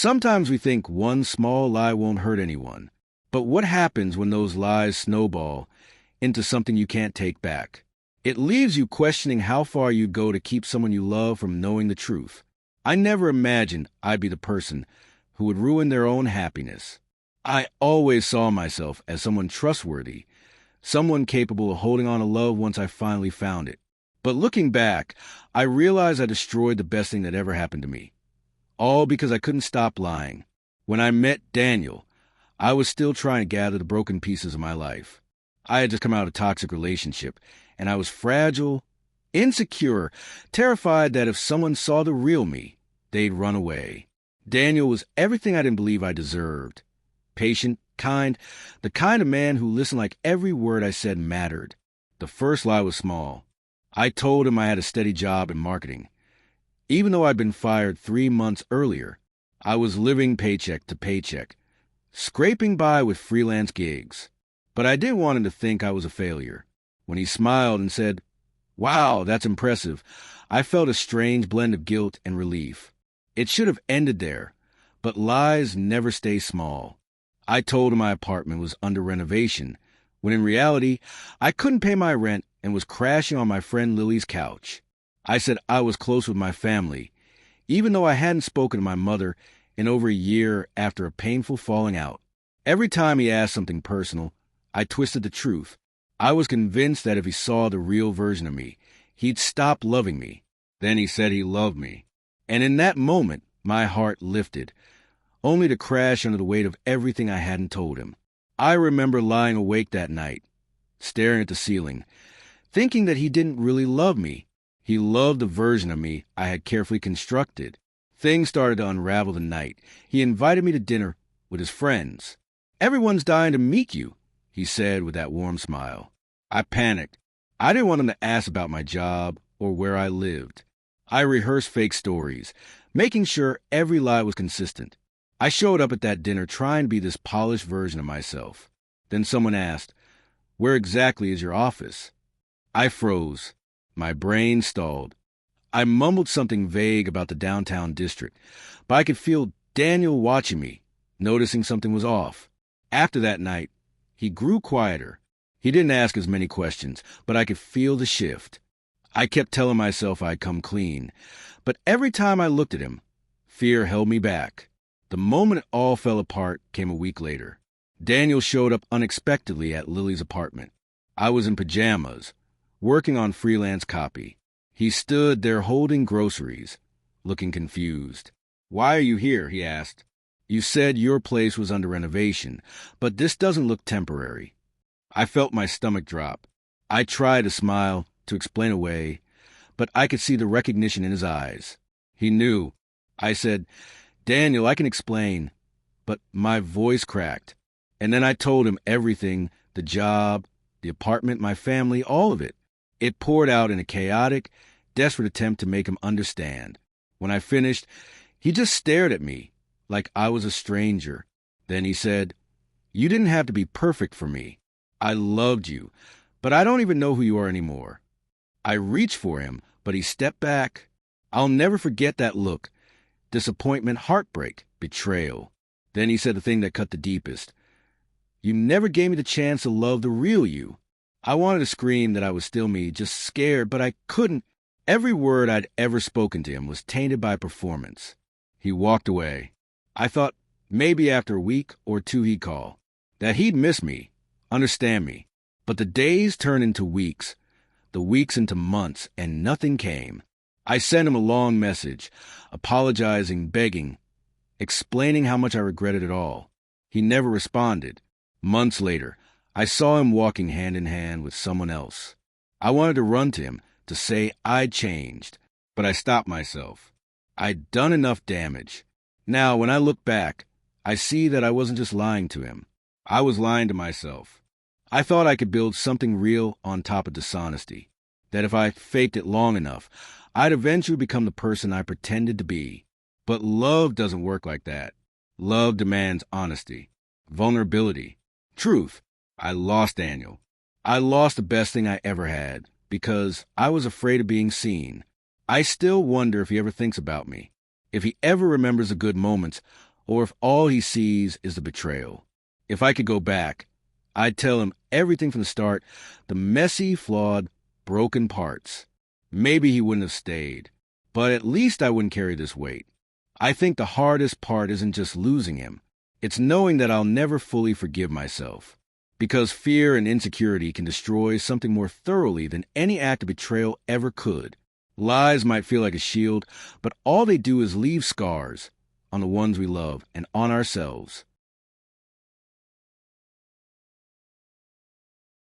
Sometimes we think one small lie won't hurt anyone. But what happens when those lies snowball into something you can't take back? It leaves you questioning how far you'd go to keep someone you love from knowing the truth. I never imagined I'd be the person who would ruin their own happiness. I always saw myself as someone trustworthy, someone capable of holding on to love once I finally found it. But looking back, I realized I destroyed the best thing that ever happened to me. All because I couldn't stop lying. When I met Daniel, I was still trying to gather the broken pieces of my life. I had just come out of a toxic relationship, and I was fragile, insecure, terrified that if someone saw the real me, they'd run away. Daniel was everything I didn't believe I deserved. Patient, kind, the kind of man who listened like every word I said mattered. The first lie was small. I told him I had a steady job in marketing. Even though I'd been fired 3 months earlier, I was living paycheck to paycheck, scraping by with freelance gigs. But I didn't want him to think I was a failure. When he smiled and said, "Wow, that's impressive," I felt a strange blend of guilt and relief. It should have ended there, but lies never stay small. I told him my apartment was under renovation, when in reality, I couldn't pay my rent and was crashing on my friend Lily's couch. I said I was close with my family, even though I hadn't spoken to my mother in over a year after a painful falling out. Every time he asked something personal, I twisted the truth. I was convinced that if he saw the real version of me, he'd stop loving me. Then he said he loved me. And in that moment, my heart lifted, only to crash under the weight of everything I hadn't told him. I remember lying awake that night, staring at the ceiling, thinking that he didn't really love me. He loved the version of me I had carefully constructed. Things started to unravel the night. He invited me to dinner with his friends. "Everyone's dying to meet you," he said with that warm smile. I panicked. I didn't want him to ask about my job or where I lived. I rehearsed fake stories, making sure every lie was consistent. I showed up at that dinner trying to be this polished version of myself. Then someone asked, "Where exactly is your office?" I froze. My brain stalled. I mumbled something vague about the downtown district, but I could feel Daniel watching me, noticing something was off. After that night, he grew quieter. He didn't ask as many questions, but I could feel the shift. I kept telling myself I'd come clean, but every time I looked at him, fear held me back. The moment it all fell apart came a week later. Daniel showed up unexpectedly at Lily's apartment. I was in pajamas, working on freelance copy. He stood there holding groceries, looking confused. "Why are you here?" he asked. "You said your place was under renovation, but this doesn't look temporary." I felt my stomach drop. I tried to smile, to explain away, but I could see the recognition in his eyes. He knew. I said, "Daniel, I can explain," but my voice cracked. And then I told him everything, the job, the apartment, my family, all of it. It poured out in a chaotic, desperate attempt to make him understand. When I finished, he just stared at me like I was a stranger. Then he said, "You didn't have to be perfect for me. I loved you, but I don't even know who you are anymore." I reached for him, but he stepped back. I'll never forget that look. Disappointment, heartbreak, betrayal. Then he said the thing that cut the deepest. "You never gave me the chance to love the real you." I wanted to scream that I was still me, just scared, but I couldn't. Every word I'd ever spoken to him was tainted by performance. He walked away. I thought maybe after a week or two he'd call, that he'd miss me, understand me. But the days turned into weeks, the weeks into months, and nothing came. I sent him a long message, apologizing, begging, explaining how much I regretted it all. He never responded. Months later, I saw him walking hand in hand with someone else. I wanted to run to him, to say I'd changed, but I stopped myself. I'd done enough damage. Now, when I look back, I see that I wasn't just lying to him. I was lying to myself. I thought I could build something real on top of dishonesty, that if I faked it long enough, I'd eventually become the person I pretended to be. But love doesn't work like that. Love demands honesty, vulnerability, truth. I lost Daniel. I lost the best thing I ever had because I was afraid of being seen. I still wonder if he ever thinks about me, if he ever remembers the good moments or if all he sees is the betrayal. If I could go back, I'd tell him everything from the start, the messy, flawed, broken parts. Maybe he wouldn't have stayed, but at least I wouldn't carry this weight. I think the hardest part isn't just losing him. It's knowing that I'll never fully forgive myself. Because fear and insecurity can destroy something more thoroughly than any act of betrayal ever could. Lies might feel like a shield, but all they do is leave scars on the ones we love and on ourselves.